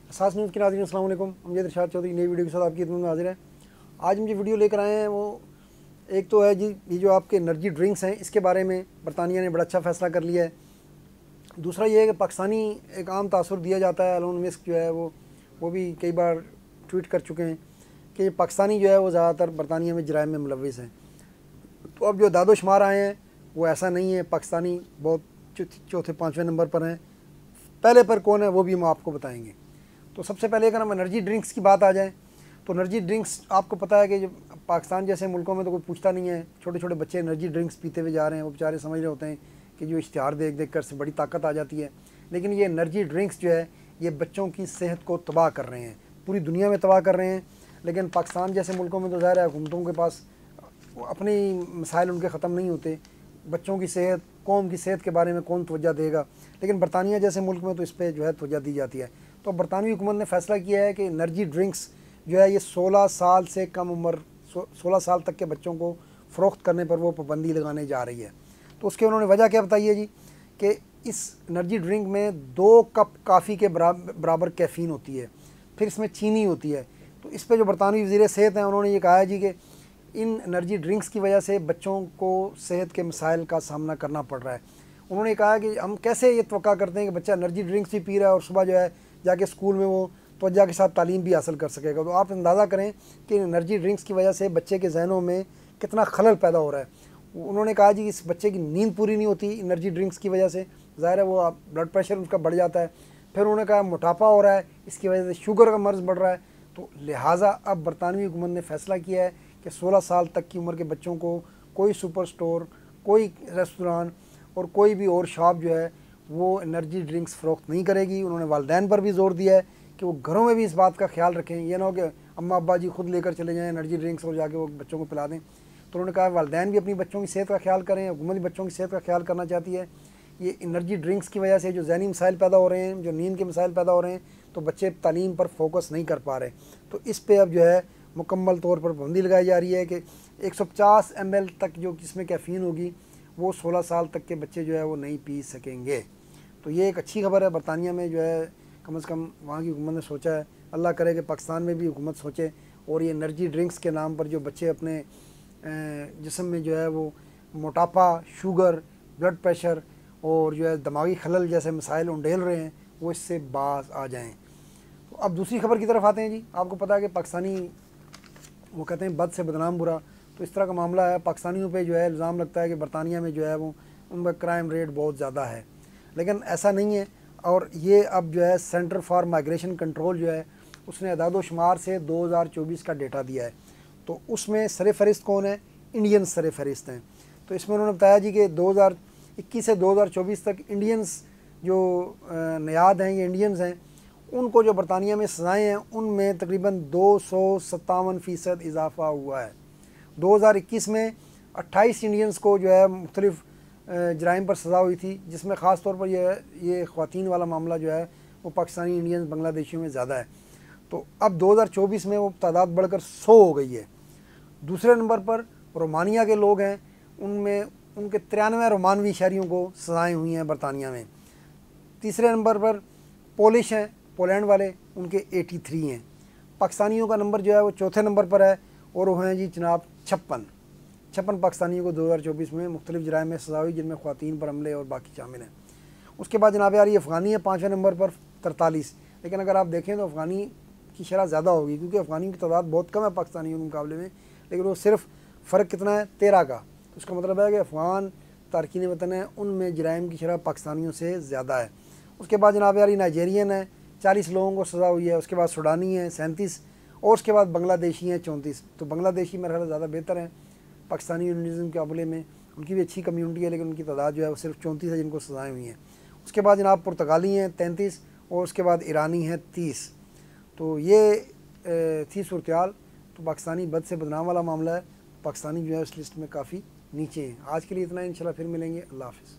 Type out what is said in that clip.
सास न्यूज़ के नाज़रीन अस्सलाम वालेकुम। अमजद इरशाद चौधरी नई वीडियो के साथ आपकी खिदमत में हाजिर है। आज हम जो वीडियो लेकर आए हैं वो एक तो है जी, ये जो आपके एनर्जी ड्रिंक्स हैं इसके बारे में बरतानिया ने बड़ा अच्छा फ़ैसला कर लिया है। दूसरा ये है कि पाकिस्तानी एक आम तासुर दिया जाता है, एलोन मस्क जो है वो भी कई बार ट्वीट कर चुके हैं कि पाकिस्तानी जो है वो ज़्यादातर बरतानिया में जराइम में मुलविस हैं। तो अब जो दादोशुमार आए हैं वो ऐसा नहीं है, पाकिस्तानी बहुत चौथे पाँचवें नंबर पर हैं। पहले पर कौन है वो भी हम आपको बताएंगे। तो सबसे पहले अगर हम एनर्जी ड्रिंक्स की बात आ जाए तो एनर्जी ड्रिंक्स आपको पता है कि जब पाकिस्तान जैसे मुल्कों में तो कोई पूछता नहीं है, छोटे छोटे बच्चे एनर्जी ड्रिंक्स पीते हुए जा रहे हैं। वो बेचारे समझ रहे होते हैं कि जो इश्तिहार देख देख कर से बड़ी ताकत आ जाती है, लेकिन ये एनर्जी ड्रिंक्स जो है ये बच्चों की सेहत को तबाह कर रहे हैं, पूरी दुनिया में तबाह कर रहे हैं। लेकिन पाकिस्तान जैसे मुल्कों में तो ज़ाहिर है हुकूमतों के पास अपने मसाइल उनके ख़त्म नहीं होते। बच्चों की सेहत, कौम की सेहत के बारे में कौन तवज्जो देगा, लेकिन बरतानिया जैसे मुल्क में तो इस पर जो है तवज्जो दी जाती है। तो बरतानवी हुकूमत ने फ़ैसला किया है कि एनर्जी ड्रिंक्स जो है ये 16 साल से कम उम्र 16 साल तक के बच्चों को फ़रोख्त करने पर वो पाबंदी लगाने जा रही है। तो उसके उन्होंने वजह क्या बताई है जी कि इस एनर्जी ड्रिंक में 2 कप काफ़ी के बराबर कैफ़ीन होती है, फिर इसमें चीनी होती है। तो इस पर जो बरतानवी वज़ीर सेहत हैं उन्होंने ये कहा है जी कि इन एनर्जी ड्रिंक्स की वजह से बच्चों को सेहत के मसाइल का सामना करना पड़ रहा है। उन्होंने कहा कि हम कैसे ये तवक्का करते हैं कि बच्चा एनर्जी ड्रिंक्स भी पी रहा है और सुबह जो है जाके स्कूल में वो तवज्जो के साथ तालीम भी हासिल कर सकेगा। तो आप अंदाज़ा करें कि एनर्जी ड्रिंक्स की वजह से बच्चे के जहनों में कितना खलल पैदा हो रहा है। उन्होंने कहा जी इस बच्चे की नींद पूरी नहीं होती एनर्जी ड्रिंक्स की वजह से, ज़ाहिर है वो ब्लड प्रेशर उसका बढ़ जाता है। फिर उन्होंने कहा मोटापा हो रहा है, इसकी वजह से शुगर का मर्ज़ बढ़ रहा है। तो लिहाजा अब बरतानवी हुकूमत ने फ़ैसला किया है कि 16 साल तक की उम्र के बच्चों को कोई सुपर स्टोर, कोई रेस्टोरेंट और कोई भी और शॉप जो है वो एनर्जी ड्रिंक्स फ़रोख्त नहीं करेगी। उन्होंने वालिदैन पर भी ज़ोर दिया है कि वो घरों में भी इस बात का ख्याल रखें, ये ना हो कि अम्मा अब्बा जी खुद लेकर चले जाएँ एनर्जी ड्रिंक्स और जाके वो बच्चों को पिला दें। तो उन्होंने कहा वालिदैन भी अपनी बच्चों की सेहत का ख्याल करें, हुकूमत भी बच्चों की सेहत का ख्याल करना चाहती है। ये एनर्जी ड्रिंक्स की वजह से जो ज़हनी मसाइल पैदा हो रहे हैं, जो नींद के मसाइल पैदा हो रहे हैं, तो बच्चे तालीम पर फोकस नहीं कर पा रहे। तो इस पर अब जो है मुकम्मल तौर पर पाबंदी लगाई जा रही है कि 150 ml तक जो जिसमें कैफ़ीन होगी वो 16 साल तक के बच्चे जो है वो नहीं पी सकेंगे। तो ये एक अच्छी खबर है। बरतानिया में जो है कम से कम वहाँ की हुकूमत ने सोचा है, अल्लाह करे कि पाकिस्तान में भी हुकूमत सोचे और ये एनर्जी ड्रिंक्स के नाम पर जो बच्चे अपने जिस्म में जो है वो मोटापा, शुगर, ब्लड प्रेशर और जो है दिमागी खलल जैसे मसाइल उंडेल रहे हैं वो इससे बाज आ जाएँ। तो अब दूसरी खबर की तरफ आते हैं जी। आपको पता है कि पाकिस्तानी वो कहते हैं बद से बदनाम बुरा, तो इस तरह का मामला है। पाकिस्तानियों पे जो है इल्ज़ाम लगता है कि बरतानिया में जो है वो उनका क्राइम रेट बहुत ज़्यादा है, लेकिन ऐसा नहीं है। और ये अब जो है सेंटर फॉर माइग्रेशन कंट्रोल जो है उसने अदाद शुमार से 2024 का डेटा दिया है। तो उसमें सर फहरिस्त कौन है? इंडियन सर फहरिस्त हैं। तो इसमें उन्होंने बताया जी कि 2021 से 2024 तक इंडियंस जो नयाद हैं, ये इंडियंस हैं, उनको जो बरतानिया में सज़ाएँ हैं उनमें तकरीबन 257% इजाफ़ा हुआ है। 2021 में 28 इंडियंस को जो है मुख्तलिफ़ जराइम पर सज़ा हुई थी, जिसमें ख़ास तौर पर ये ख़वातीन वाला मामला जो है वो पाकिस्तानी इंडियंस बांग्लादेशियों में ज़्यादा है। तो अब 2024 में वो तादाद बढ़कर 100 हो गई है। दूसरे नंबर पर रोमानिया के लोग हैं, उनमें उनके 93 रोमानवी शहरियों को सज़ाएँ हुई हैं बरतानिया में। तीसरे नंबर पर पोलिश हैं, पोलैंड वाले, उनके 83 हैं। पाकिस्तानियों का नंबर जो है वो चौथे नंबर पर है और वो हैं जी जनाब 56 पाकिस्तानियों को 2024 में मुख्तलिफ़ जराइम में सज़ा हुई, जिनमें ख़वातीन पर हमले और बाकी शामिल हैं। उसके बाद जनाब यार ये अफ़गानी है 5वें नंबर पर 43। लेकिन अगर आप देखें तो अफ़गानी की शरह ज़्यादा होगी क्योंकि अफ़गानी की तादाद बहुत कम है पाकिस्तानियों के मुकाबले में, लेकिन वो सिर्फ फ़र्क कितना है 13 का। तो उसका मतलब है कि अफ़गान तारकीन वतन है उनमें जराइम की शरह पाकिस्तानियों से ज़्यादा है। उसके बाद जनाब यार नाइजेरियन है, 40 लोगों को सज़ा हुई है। उसके बाद सूडानी है 37 और उसके बाद बांग्लादेशी हैं 34। तो बांग्लादेशी मेरे ख्याल ज़्यादा बेहतर हैं पाकिस्तानी यूनिज़म के मुकाबले में, उनकी भी अच्छी कम्यूनिटी है, लेकिन उनकी तादाद जो है वो सिर्फ 34 है जिनको सज़ाएँ हुई हैं। उसके बाद जनाब पुर्तगाली हैं 33 और उसके बाद ईरानी हैं 30। तो ये थी सूरत हाल। तो पाकिस्तानी बद से बदनाम वाला मामला है, पाकिस्तानी जो है इस लिस्ट में काफ़ी नीचे हैं। आज के लिए इतना ही, इंशाल्लाह फिर मिलेंगे। अल्लाह हाफ़िज़।